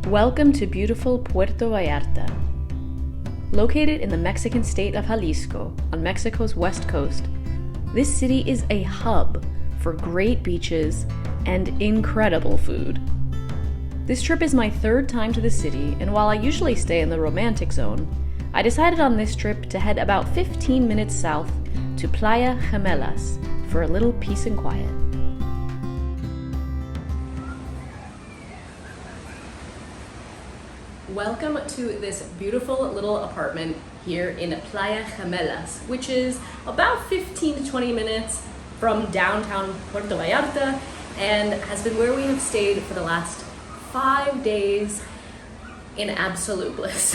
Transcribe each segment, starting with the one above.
Welcome to beautiful Puerto Vallarta. Located in the Mexican state of Jalisco, on Mexico's west coast, this city is a hub for great beaches and incredible food. This trip is my third time to the city, and while I usually stay in the romantic zone, I decided on this trip to head about 15 minutes south to Playa Gemelas for a little peace and quiet. Welcome to this beautiful little apartment here in Playa Gemelas, which is about 15 to 20 minutes from downtown Puerto Vallarta and has been where we have stayed for the last 5 days in absolute bliss.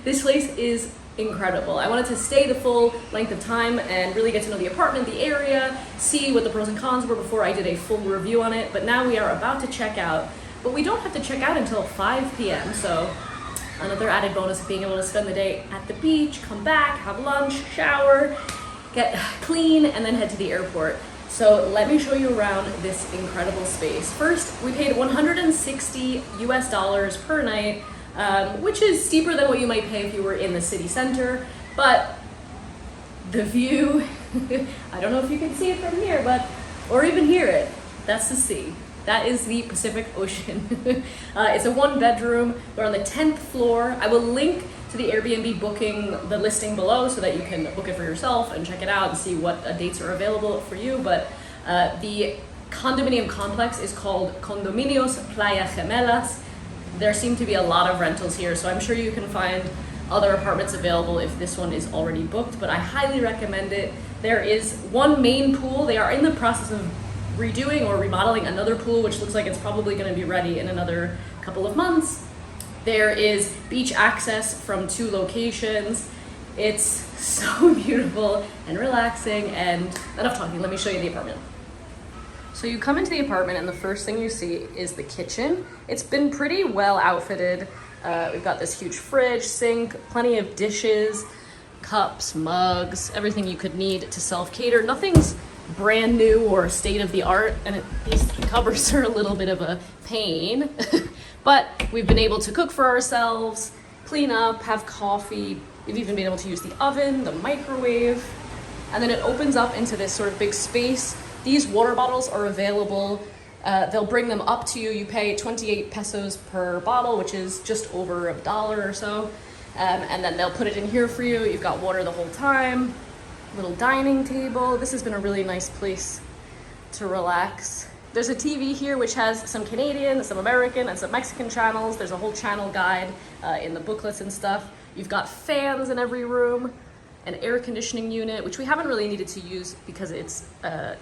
This place is incredible. I wanted to stay the full length of time and really get to know the apartment, the area, see what the pros and cons were before I did a full review on it, but now we are about to check out. But we don't have to check out until 5 p.m. So another added bonus of being able to spend the day at the beach, come back, have lunch, shower, get clean, and then head to the airport. So let me show you around this incredible space. First, we paid $160 per night, which is steeper than what you might pay if you were in the city center. But the view, I don't know if you can see it from here, or even hear it, that's the sea. That is the Pacific Ocean. It's a 1-bedroom. We're on the 10th floor. I will link to the Airbnb booking, the listing below, so that you can book it for yourself and check it out and see what dates are available for you. But the condominium complex is called Condominios Playa Gemelas. There seem to be a lot of rentals here, so I'm sure you can find other apartments available if this one is already booked, but I highly recommend it. There is one main pool. They are in the process of redoing or remodeling another pool, which looks like it's probably going to be ready in another couple of months. There is beach access from 2 locations. It's so beautiful and relaxing. And enough talking, let me show you the apartment. So you come into the apartment and the first thing you see is the kitchen. It's been pretty well outfitted. We've got this huge fridge, sink, plenty of dishes, cups, mugs, everything you could need to self-cater. Nothing's brand new or state-of-the-art, and these cupboards are a little bit of a pain. But we've been able to cook for ourselves, clean up, have coffee. We've even been able to use the oven, the microwave, and then it opens up into this sort of big space. These water bottles are available. They'll bring them up to you. You pay 28 pesos per bottle, which is just over $1 or so. And then they'll put it in here for you. You've got water the whole time. Little dining table. This has been a really nice place to relax. There's a TV here which has some Canadian, some American, and some Mexican channels. There's a whole channel guide in the booklets and stuff. You've got fans in every room, an air conditioning unit, which we haven't really needed to use because it's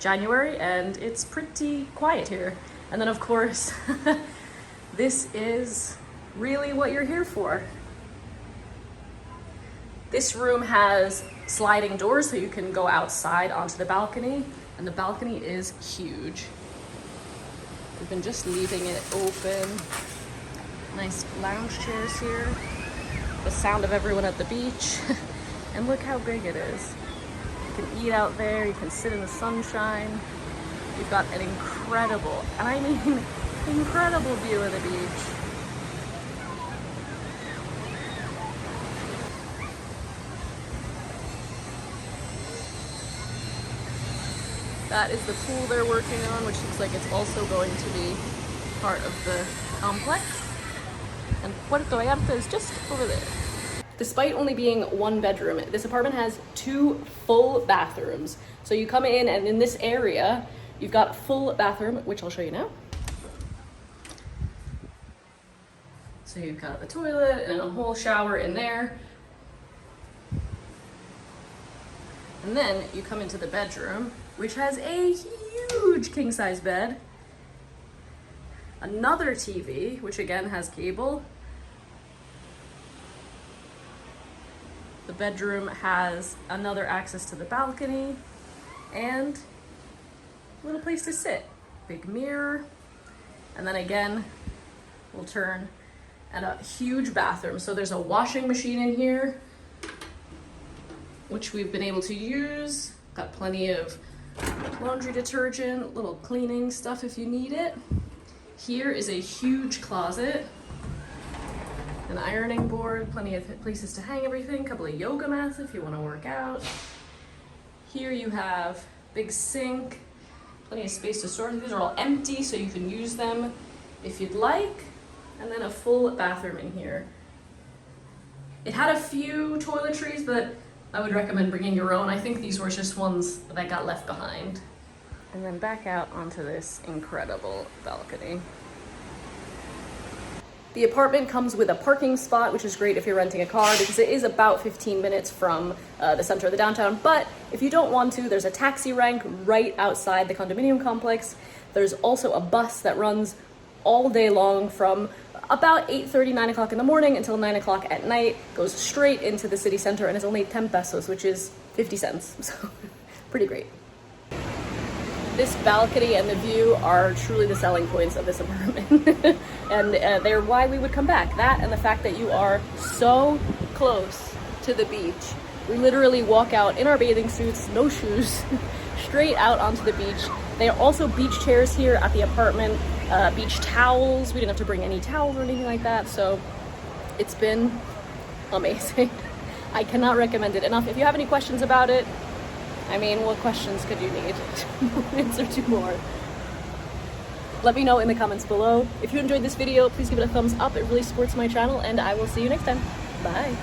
January and it's pretty quiet here. And then of course, this is really what you're here for. This room has sliding doors so you can go outside onto the balcony, and the balcony is huge. We've been just leaving it open. Nice lounge chairs here. The sound of everyone at the beach. And look how big it is. You can eat out there, you can sit in the sunshine. You've got an incredible, and I mean incredible view of the beach. That is the pool they're working on, which looks like it's also going to be part of the complex. And Puerto Vallarta is just over there. Despite only being 1 bedroom, this apartment has 2 full bathrooms. So you come in, and in this area, you've got a full bathroom, which I'll show you now. So you've got the toilet and a whole shower in there. And then you come into the bedroom, which has a huge king-size bed, another TV, which again has cable. The bedroom has another access to the balcony and a little place to sit. Big mirror, and then again, we'll turn and a huge bathroom. So there's a washing machine in here, which we've been able to use. Got plenty of laundry detergent, little cleaning stuff if you need it. Here is a huge closet An ironing board, plenty of places to hang everything, a couple of yoga mats if you want to work out. Here you have big sink, plenty of space to store. These are all empty, so you can use them if you'd like. And then a full bathroom in here. It had a few toiletries, but I would recommend bringing your own. I think these were just ones that got left behind. And then back out onto this incredible balcony. The apartment comes with a parking spot, which is great if you're renting a car because it is about 15 minutes from the center of the downtown. But if you don't want to, there's a taxi rank right outside the condominium complex. There's also a bus that runs all day long from about 8:30, 9 o'clock in the morning until 9 o'clock at night, goes straight into the city center, and it's only 10 pesos, which is 50 cents. So pretty great. This balcony and the view are truly the selling points of this apartment. And they're why we would come back. That and the fact that you are so close to the beach. We literally walk out in our bathing suits, no shoes, straight out onto the beach. There are also beach chairs here at the apartment, beach towels. We didn't have to bring any towels or anything like that, so it's been amazing. I cannot recommend it enough. If you have any questions about it, I mean, what questions could you need to answer to more? Let me know in the comments below. If you enjoyed this video, please give it a thumbs up. It really supports my channel, and I will see you next time. Bye.